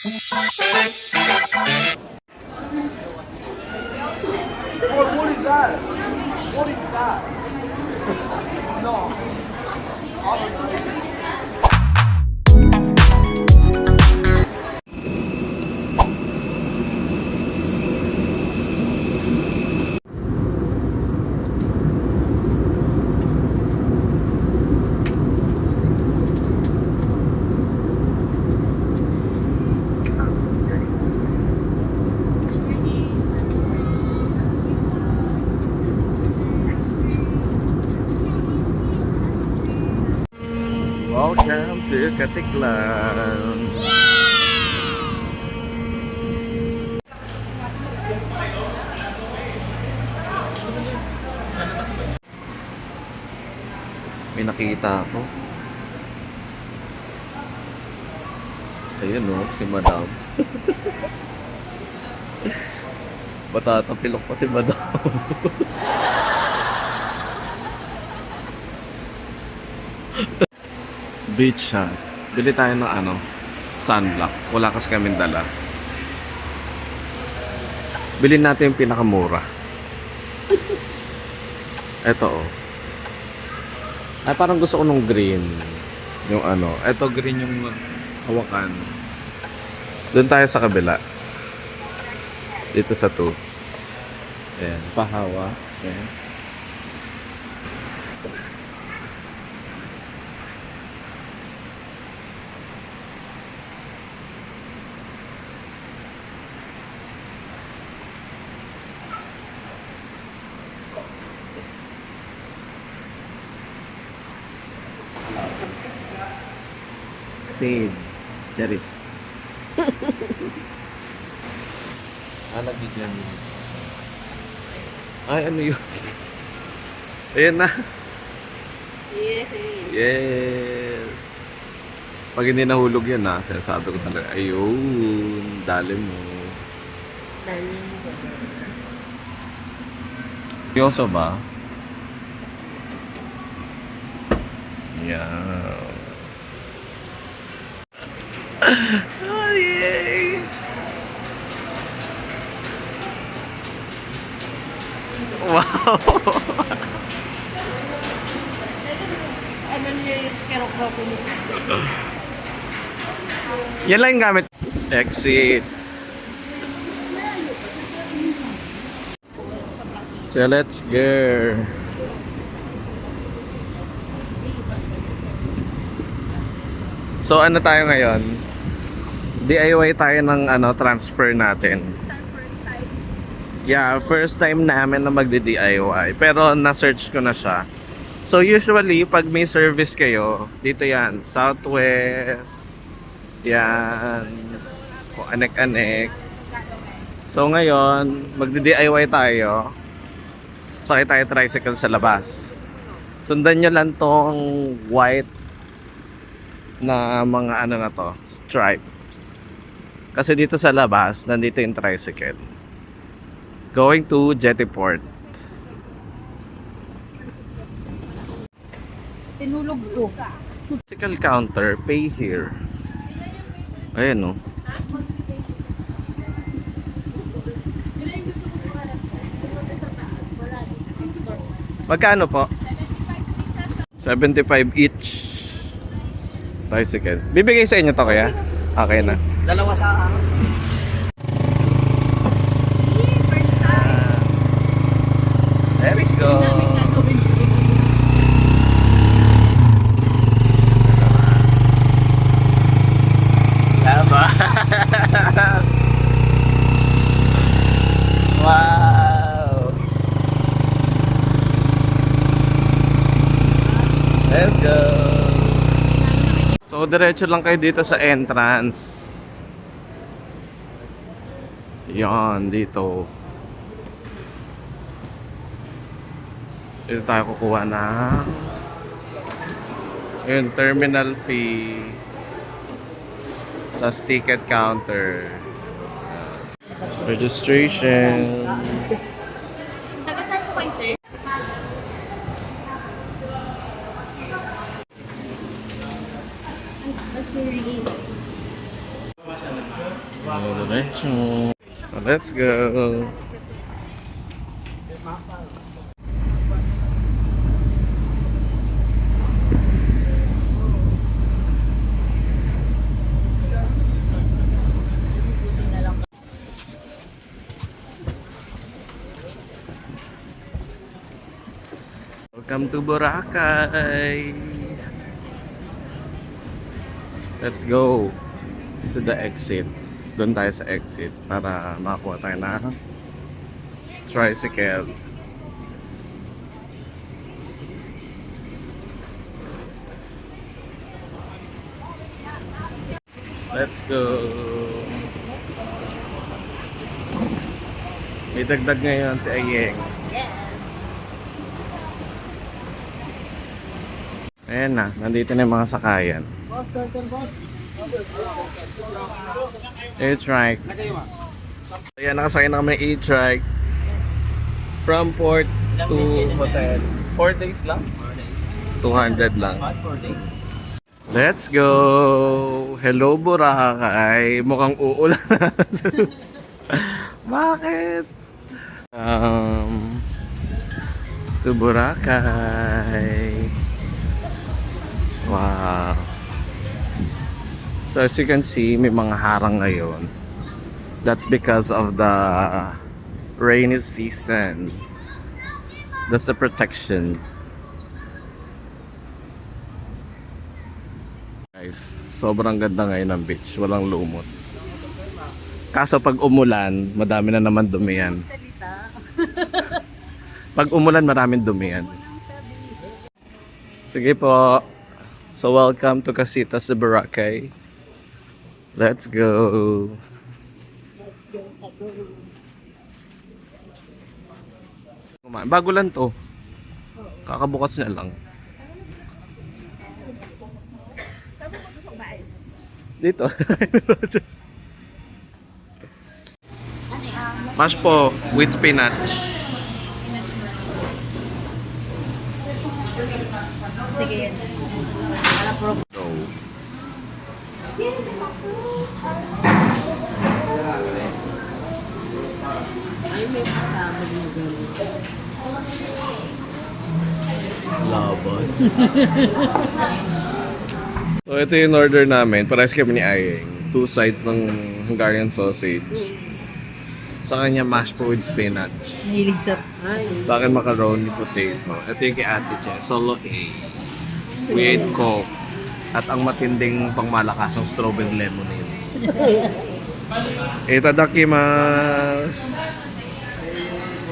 What is that? What is that? No. Welcome to Katiklan. May nakita ako. Ayun o, si Madam. Matatapilok pa si Madam. Beach ha. Bili tayo ng sunblock. Wala kasi kaming dala. Bilhin natin yung pinakamura. Eto oh. Ay parang gusto ko nung green. Yung eto green yung hawakan. Doon tayo sa kabila. Dito sa 2. Ayan, pahawa. Ayan. Paid. Cherries. Nagigyan. Ay, ano yun? Ayan na. Yes. Yes. Pag hindi nahulog yan sinasabi ko talaga, ayun, dali mo. Seryoso ba? Yeah. Oh, yay! Wow! Ano niya yung kerok-kerok ko niya? Yan lang yung gamit. Exit. So let's go. So ano tayo ngayon? DIY tayo ng transfer natin. Yeah, first time namin na magdi-DIY. Pero na-search ko na siya. So usually, pag may service kayo, dito yan, Southwest. Yan. Kung anek-anek. So ngayon, magdi-DIY tayo. Sakay tayo tricycle sa labas. Sundan nyo lang tong white na mga na to, stripes. Kasi dito sa labas, nandito yung tricycle. Going to Jettyport. Tinulog ko. Tricycle counter, pay here. Ayan o. Magkano po? 75 each. Tricycle. Bibigay sa inyo to kaya? Okay na. Dalawa sa First time. Let's go. Tama. Wow. Let's go. So diretso lang kayo dito sa entrance. Yan, dito. Dito tayo kukuha ng yung terminal fee. Tapos ticket counter. Registration. Taga saan po kayo, sir? Sorry. Diretso. Let's go. Welcome to Boracay. Let's go to the exit. Doon tayo sa exit para makakuha tayo ng tricycle. Let's go. May dagdag ngayon si Ayeng. Ayan na, nandito na yung mga sakayan. E-trike. Ayan, nakasakay na kami ng e-trike. From port to hotel. 4 days lang? 200 lang. 4 days. Let's go! Hello Boracay! Mukhang uulan na. Bakit? To Boracay. Wow! So as you can see, may mga harang ngayon. That's because of the rainy season. That's the protection. Guys, sobrang ganda ngayon ng beach. Walang lumot. Kaso pag umulan, madami na naman dumi yan. Pag umulan, maraming dumi yan. Sige po. So welcome to Casitas de Boracay. Let's go. Bago lang to. Kakabukas na lang. Dito. Mash po with spinach. Sige yan. Para pro. Go. Ay, may kasama din. Laban. So ito yung order namin. Parehas kami ni Ayeng. 2 sides ng Hungarian sausage. Sa kanya mashed po with spinach. Nilig sa... Sa akin macaroni potato. Ito yung kay Ate Che. Solo A. With Coke. At ang matinding pangmalakasang strawberry lemonade. Itadakimasu.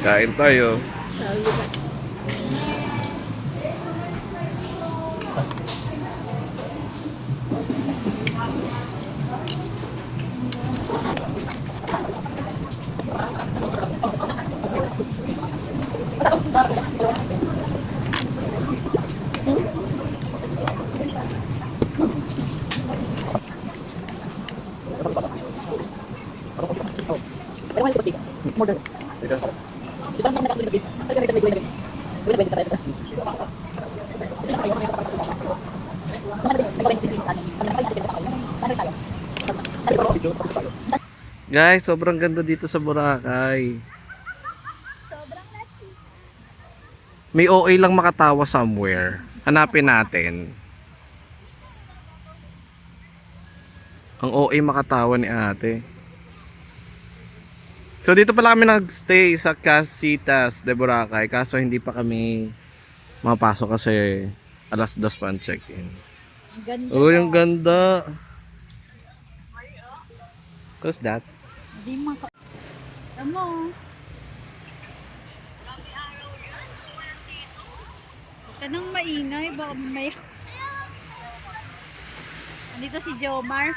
Kain tayo. Guys, sobrang ganda dito sa Boracay. May OA lang makatawa somewhere. Hanapin natin. Ang OA makatawa ni ate. So dito pala kami nagstay sa Casitas de Boracay. Kaso hindi pa kami mapasok kasi alas 2 pa ang check-in. Oh, yung ganda. What's that? Hindi maka... Amo. Huwag ka nang maingay. Baka may... Andito si Jomar.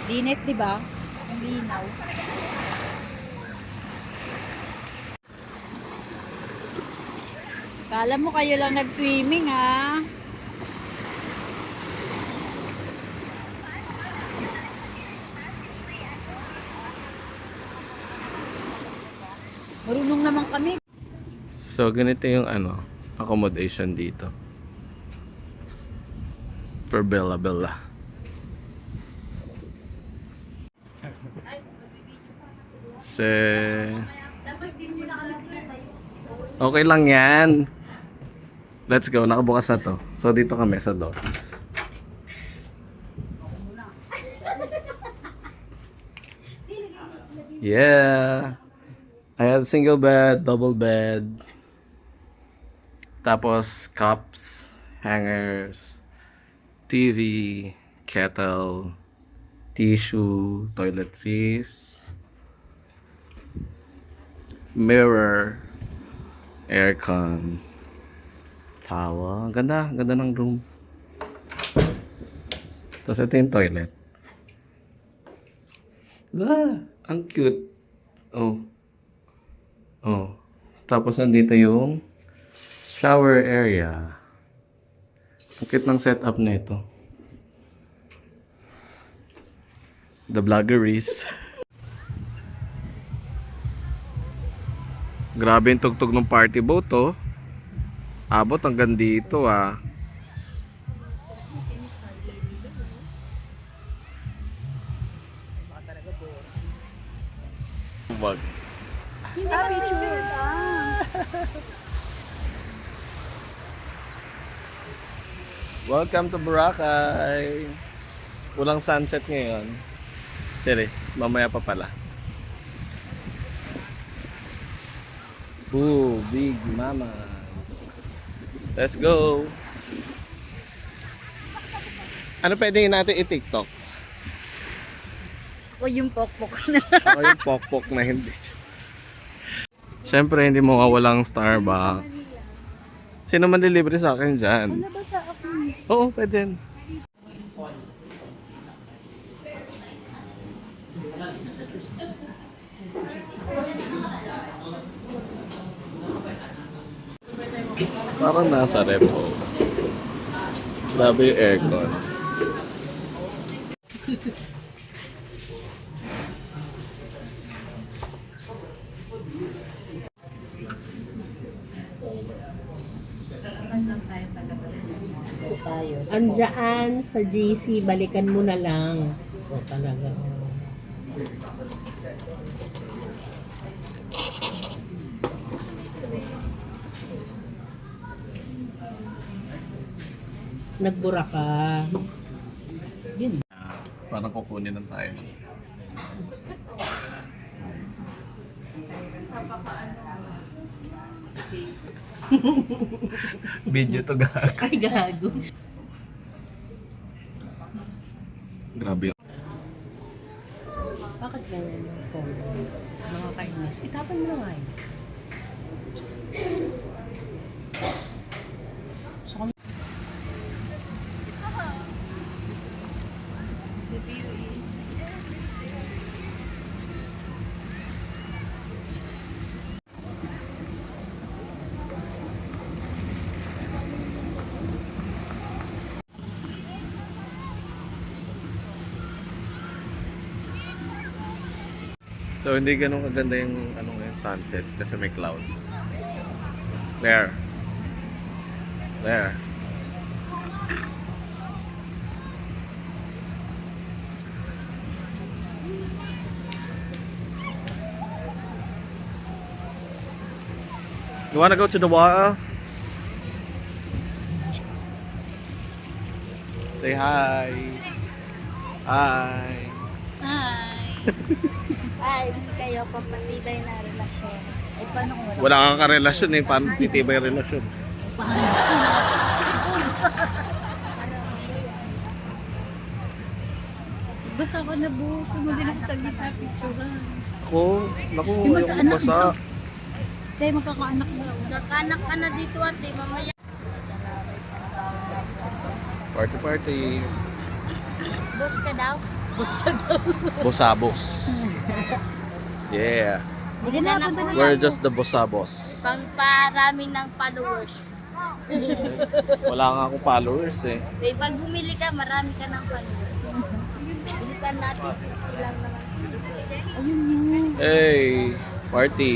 Linis, di ba? Ang linaw. Kala mo kayo lang nag-swimming, ha? Marunong naman kami. So ganito yung accommodation dito. For Bella Bella. Okay lang yan. Let's go. Nakabukas na to. So dito kami sa DOS. Yeah. I have single bed, double bed. Tapos cups, hangers, TV, kettle, tissue, toiletries, mirror, aircon, towel. Ganda, ganda ng room. Tapos ito yung toilet. Ang cute. Oh. Oh. Tapos nandito yung shower area. Ang cute ng setup na ito. The Vloggeries. Grabe yung tugtog ng party boat, oh. Abot hanggang dito, ah. Wag. Welcome to Boracay. Walang sunset ngayon. Serious, mamaya pa pala. Ooh, big mama. Let's go. Ano pwede natin i-TikTok? O yung pokpok na. Ako yung pokpok na hindi. Siyempre, hindi mo kawalang Starbucks. Sino man delivery sa akin dyan? Ano ba sa ako? Oo, pwede. Parang nasa repo. Grabe yung aircon. Andiyan sa JC, balikan mo na lang. O talaga. Nagbura ka. Yun. Parang kukunin lang tayo. Video to gag. Ay, gago. Grabe. Bakit ganyan yung phone? Mga kainis. Itapan mo na nga yun. So, So hindi ganun kaganda yung ano ngayon sunset kasi may clouds. There. There. You wanna go to the water? Say hi. Hi. Hi! Ay, hindi kayo papatibay na relasyon. Ay, paano kung wala? Wala kang karelasyon eh. Paano titibay relasyon? Basta ako nabuhos. Mo din ako sa gitna picture. Ako, naku, Yung yung magkaanak basa. Dahil magkakaanak na. Magkakaanak ka na dito ate, mamaya. Party party. Boss ka daw? Boss ka daw. Bosabos. Yeah. Hindi na ako We're just the bosabos. Pamparami ng followers. Wala nga akong followers eh. May pag bumili ka, marami ka ng followers. Bilitan natin, 50 lang naman. Ayun yun. Hey, party.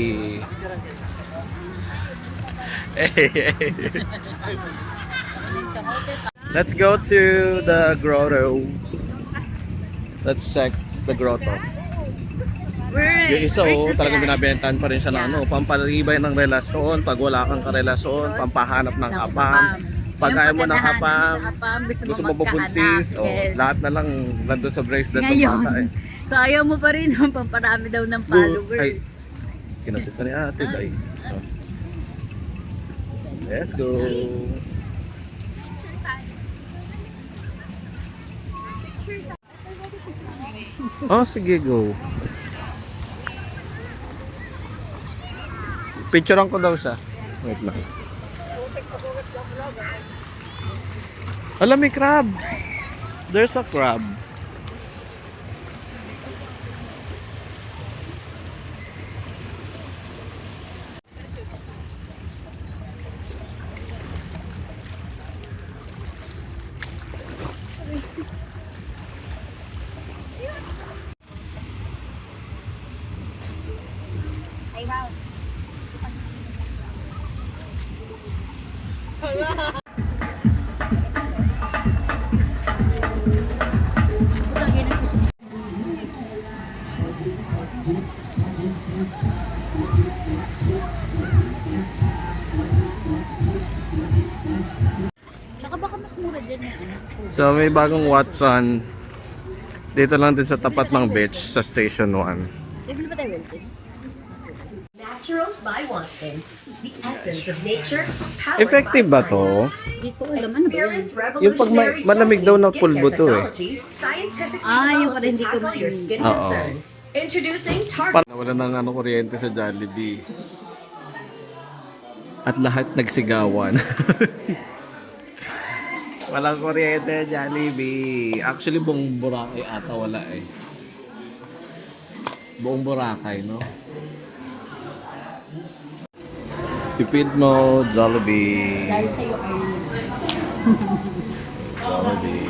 Hey, hey. Let's go to the grotto. Let's check the grotto. Yung isa talagang binabentahan pa rin siya ng ano, pampalibay ng relasyon, pag wala kang karelasyon, pampahanap ng kapam. Pag ayaw mo ng kapam, gusto mo mabubuntis, lahat na lang nandun sa bracelet ng Ngayon, bata eh. kung ayaw mo pa rin, pamparami daw ng followers. Kinapit ka ni ate, day. So, let's go. Oh, sige, go. Picturean ko daw siya. Wait lang. Alam, may crab. There's a crab. Ay, wow. Putang ina, susunod. Tsaka baka mas mura dyan eh. So, may bagong Watson. Dito lang din sa tapat ng beach sa Station 1. Bibili ba tayo Wilkins? Naturals by Watkins, the essence of nature, powered Effective by ba to? Hindi ko alam ano ba yun. Experience Yung pag revolutionary malamig daw na Japanese pulbo skincare to eh. technologies scientifically Yung developed pala to hindi ko tackle your skin Oo. concerns. Introducing Target. Parang wala nang ano, kuryente sa Jollibee. At lahat nagsigawan. Walang kuryente, Jollibee. Actually, buong Boracay ata wala eh. Buong Boracay, no? Tipid mo, Jollibee. Dahil sa'yo ay Jollibee.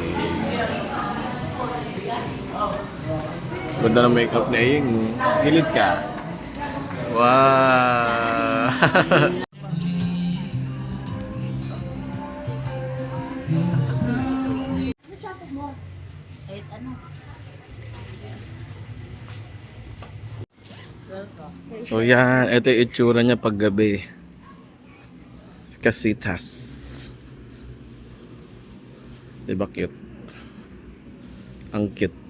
Ganda ng makeup ni Aying. Gilid ka. Wow! kahit ano. So yan, ito yung itsura niya paggabi. Casitas. Diba cute? Ang cute.